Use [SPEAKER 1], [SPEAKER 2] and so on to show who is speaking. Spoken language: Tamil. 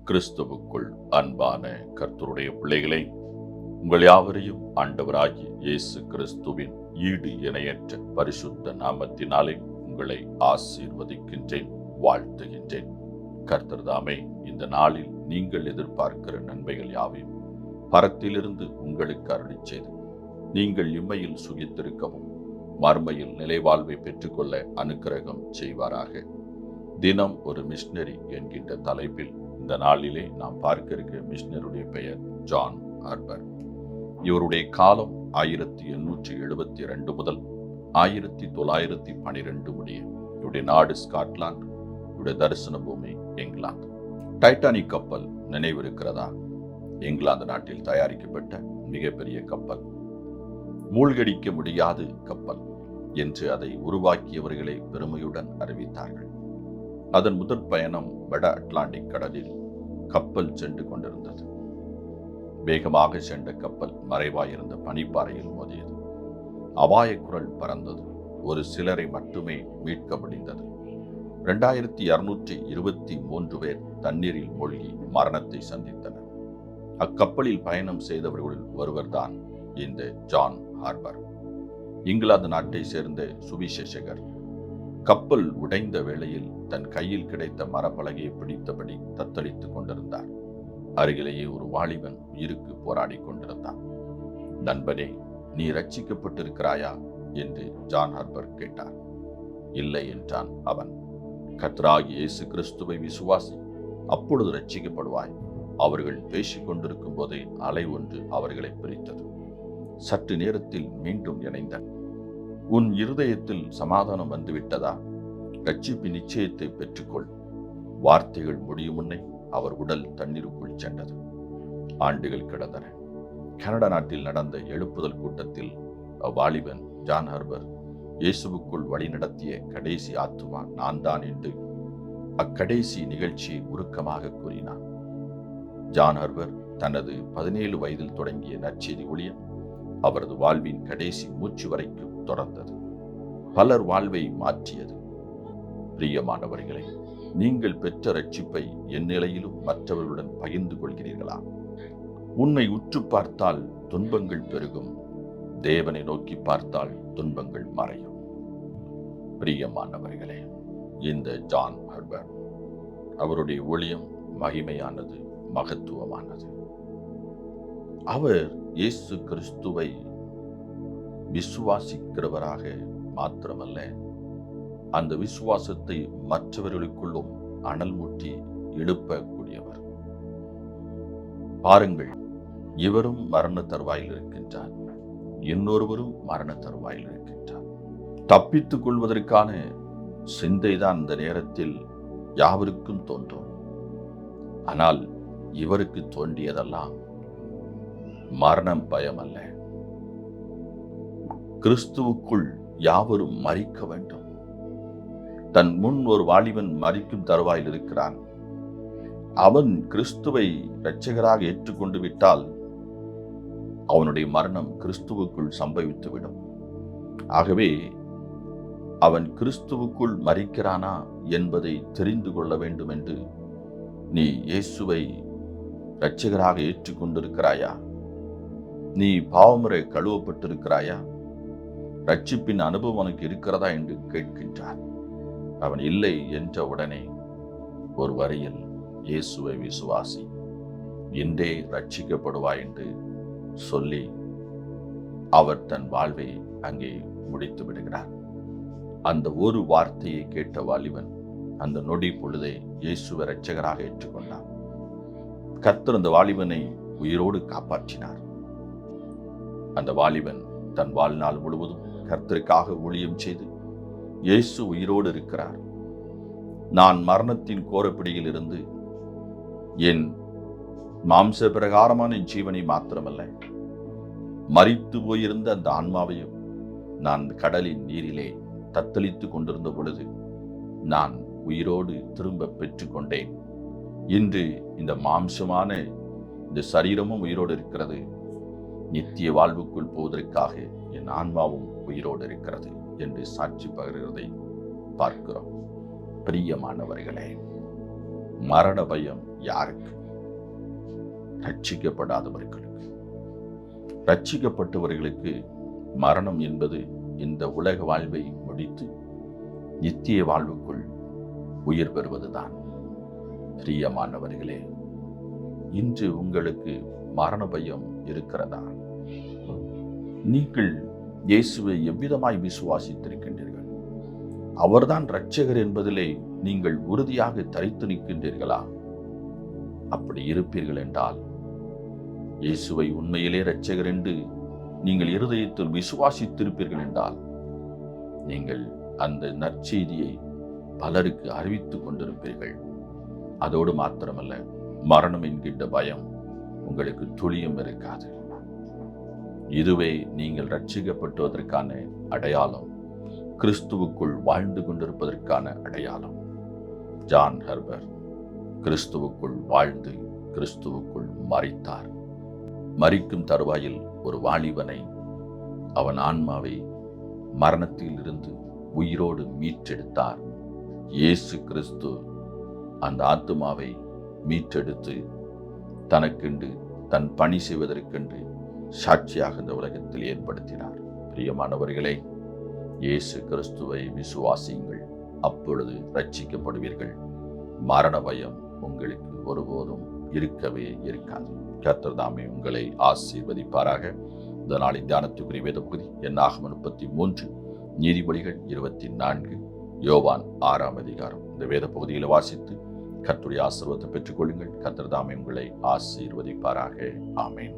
[SPEAKER 1] கிறிஸ்துவுக்குள் அன்பான கர்த்தருடைய பிள்ளைகளை, உங்கள் யாவரையும் ஆண்டவராகிய இயேசு கிறிஸ்துவின் ஈடு இணையற்ற பரிசுத்த நாமத்தினாலே உங்களை ஆசீர்வதிக்கின்றேன், வாழ்த்துகின்றேன். கர்த்தர் தாமே இந்த நாளில் நீங்கள் எதிர்பார்க்கிற நன்மைகள் யாவையும் பரத்திலிருந்து உங்களுக்கு அருளிச் செய்து நீங்கள் இம்மையில் சுகித்திருக்கவும் மறுமையில் நிலைவாழ்வை பெற்றுக்கொள்ள அனுக்கிரகம் செய்வாராக. தினம் ஒரு மிஷனரி என்கின்ற தலைப்பில் இந்த நாளிலே நாம் பார்க்க இருக்க மிஷனருடைய பெயர் ஜான் ஹார்பர். இவருடைய காலம் 1872 முதல் 1912 முடிய. இவருடைய நாடு ஸ்காட்லாந்து, இவருடைய தரிசன பூமி இங்கிலாந்து. டைட்டானிக் கப்பல் நினைவிருக்கிறதா? இங்கிலாந்து நாட்டில் தயாரிக்கப்பட்ட மிகப்பெரிய கப்பல், மூழ்கடிக்க முடியாத கப்பல் என்று அதை உருவாக்கியவர்களை பெருமையுடன் அறிவித்தார்கள். அதன் முதல் பயணம் வட அட்லாண்டிக் கடலில் கப்பல் சென்று கொண்டிருந்தது. வேகமாக சென்ற கப்பல் மறைவாயிருந்த பனிப்பாறையில் மோதியது. அபாய குரல் பறந்தது. ஒரு சிலரை மட்டுமே மீட்க முடிந்தது. 2223 பேர் தண்ணீரில் மூழ்கி மரணத்தை சந்தித்தனர். அக்கப்பலில் பயணம் செய்தவர்களில் ஒருவர்தான் இந்த ஜான் ஹார்பர். இங்கிலாந்து நாட்டை சேர்ந்த சுவிசேஷகர். கப்பல் உடைந்த வேளையில் தன் கையில் கிடைத்த மரப்பலகையை பிடித்தபடி தத்தளித்துக் கொண்டிருந்தார். அருகிலேயே ஒரு வாலிபன் உயிருக்கு போராடி கொண்டிருந்தான். நண்பனே, நீ ரட்சிக்கப்பட்டிருக்கிறாயா என்று ஜான் ஹார்பர் கேட்டார். இல்லை என்றான் அவன். கர்த்தராகிய இயேசு கிறிஸ்துவை விசுவாசி, அப்பொழுது ரட்சிக்கப்படுவாய். அவர்கள் பேசிக் கொண்டிருக்கும் போதே அலை ஒன்று அவர்களை பிரித்தது. சற்று நேரத்தில் மீண்டும் இணைந்தனர். உன் இருதயத்தில் சமாதானம் வந்துவிட்டதா? ரட்சிப்பின் நிச்சயத்தை பெற்றுக்கொள். வார்த்தைகள் முடியும் முன்னே அவர் உடல் தண்ணீருக்குள் சென்றது. ஆண்டுகள் கிடந்தன. கனடா நாட்டில் நடந்த எழுப்புதல் கூட்டத்தில் அவ்வாலிபன் ஜான் ஹார்பர் இயேசுவுக்குள் வழி நடத்திய கடைசி ஆத்துமா நான் தான் என்று அக்கடைசி நிகழ்ச்சியை உருக்கமாக கூறினான். ஜான் ஹார்பர் தனது 17 வயதில் தொடங்கிய நற்செய்தி ஊழியம் அவரது வாழ்வின் கடைசி மூச்சு வரைக்கும் தொடர்ந்தது. பலர் வாழ்வை மாற்றியது. பிரியமானவர்களே, நீங்கள் பெற்ற ரட்சிப்பை என் நிலையிலும் மற்றவர்களுடன் பகிர்ந்து கொள்கிறீர்களா? உன்னை உற்று பார்த்தால் துன்பங்கள் பெருகும். தேவனை நோக்கி பார்த்தால் துன்பங்கள் மறையும். பிரியமானவர்களே, இந்த ஜான் ஹார்பர் அவருடைய ஊழியம் மகிமையானது, மகத்துவமானது. அவர் இயேசு கிறிஸ்துவை விசுவாசிக்கிறவராக மாத்திரமல்ல, அந்த விசுவாசத்தை மற்றவர்களுக்குள்ளும் அனல் மூட்டி எழுப்பக்கூடியவர். பாருங்கள், இவரும் மரண தருவாயில் இருக்கின்றார், இன்னொருவரும் மரண தருவாயில் இருக்கின்றார். தப்பித்துக் கொள்வதற்கான சிந்தைதான் இந்த நேரத்தில் யாவருக்கும் தோன்றும். ஆனால் இவருக்கு தோன்றியதெல்லாம் மரணம் பயம் அல்ல. கிறிஸ்துவுக்குள் யாவரும் மரிக்க வேண்டும். தன் முன் ஒரு வாலிபன் மரிக்கும் தருவாயில் இருக்கிறான். அவன் கிறிஸ்துவை இரட்சகராக ஏற்றுக்கொண்டு விட்டால் அவனுடைய மரணம் கிறிஸ்துவுக்குள் சம்பவித்துவிடும். ஆகவே அவன் கிறிஸ்துவுக்குள் மரிக்கிறானா என்பதை தெரிந்து கொள்ள வேண்டும் என்று நீ இயேசுவை இரட்சகராக ஏற்றுக்கொண்டிருக்கிறாயா? நீ பாவமுறை கழுவப்பட்டிருக்கிறாயா? ரட்சிப்பின் அனுபவம் உனக்கு இருக்கிறதா என்று கேட்கின்றார். அவன் இல்லை என்ற உடனே ஒரு வரியில் இயேசுவை விசுவாசி, இன்றே ரட்சிக்கப்படுவாய் என்று சொல்லி அவர் தன் வாழ்வை அங்கே முடித்து விடுகிறார். அந்த ஒரு வார்த்தையை கேட்ட வாலிபன் அந்த நொடி பொழுதை இயேசுவை இரட்சகராக ஏற்றுக்கொண்டார். கர்த்தர் அந்த வாலிபனை உயிரோடு காப்பாற்றினார். அந்த வாலிபன் தன் வாழ்நாள் முழுவதும் கர்த்தருக்காக ஊழியம் செய்து இயேசு உயிரோடு இருக்கிறார். நான் மரணத்தின் கோரப்பிடியில் இருந்து என் மாம்ச பிரகாரமான என் ஜீவனை மாத்திரமல்ல, மரித்து போயிருந்த அந்த ஆன்மாவையும் நான் கடலின் நீரிலே தத்தளித்து கொண்டிருந்த பொழுது நான் உயிரோடு திரும்ப பெற்றுக்கொண்டேன். இன்று இந்த மாம்சமான இந்த சரீரமும் உயிரோடு இருக்கிறது. நித்திய வாழ்வுக்குள் போவதற்காக என் ஆன்மாவும் உயிரோடு இருக்கிறது என்று சாட்சி பகர்கிறதை பார்க்கிறோம். பிரியமானவர்களே, மரண பயம் யாருக்கு? ரட்சிக்கப்படாதவர்களுக்கு. ரட்சிக்கப்பட்டவர்களுக்கு மரணம் என்பது இந்த உலக வாழ்வை முடித்து நித்திய வாழ்வுக்குள் உயிர் பெறுவதுதான். பிரியமானவர்களே, இன்று உங்களுக்கு மரண பயம் இருக்கிறதா? நீங்கள் இயேசுவை எவ்விதமாய் விசுவாசித்திருக்கின்றீர்கள்? அவர்தான் இரட்சகர் என்பதிலே நீங்கள் உறுதியாக தரித்து நிற்கின்றீர்களா? அப்படி இருப்பீர்கள் என்றால், இயேசுவை உண்மையிலே இரட்சகர் என்று நீங்கள் இருதயத்தில் விசுவாசித்திருப்பீர்கள் என்றால், நீங்கள் அந்த நற்செய்தியை பலருக்கு அறிவித்துக் கொண்டிருப்பீர்கள். அதோடு மாத்திரமல்ல, மரணம் என்கின்ற பயம் உங்களுக்கு துளியும் இருக்காது. இதுவே நீங்கள் ரட்சிக்கப்பட்டுவதற்கான அடையாளம், கிறிஸ்துவுக்குள் வாழ்ந்து கொண்டிருப்பதற்கான அடையாளம். ஜான் ஹார்பர் கிறிஸ்துவுக்குள் வாழ்ந்து கிறிஸ்துவுக்குள் மரித்தார். மரிக்கும் தருவாயில் ஒரு வாலிபனை, அவன் ஆன்மாவை மரணத்தில் இருந்து உயிரோடு மீட்டெடுத்தார். இயேசு கிறிஸ்து அந்த ஆத்துமாவை மீட்டெடுத்து தனக்கென்று தன் பணி செய்வதற்கென்று சாட்சியாக இந்த உலகத்தில் ஏற்படுத்தினார். பிரியமானவர்களே, இயேசு கிறிஸ்துவை விசுவாசியுங்கள், அப்பொழுது ரட்சிக்கப்படுவீர்கள். மரண பயம் உங்களுக்கு ஒருபோதும் இருக்கவே இருக்காது. கர்த்தர் தாமே உங்களை ஆசீர்வதிப்பாராக. இந்த நாளின் தியானத்துக்குரிய வேத பகுதி என்னாகமம் 33, நீதிமொழிகள் 24, யோவான் 6ஆம் அதிகாரம். இந்த வேத பகுதியில் வாசித்து கர்த்தருடைய ஆசீர்வாதத்தை பெற்றுக்கொள்ளுங்கள். கர்த்தர் தாமே உங்களை ஆசீர்வதிப்பாராக. ஆமென்.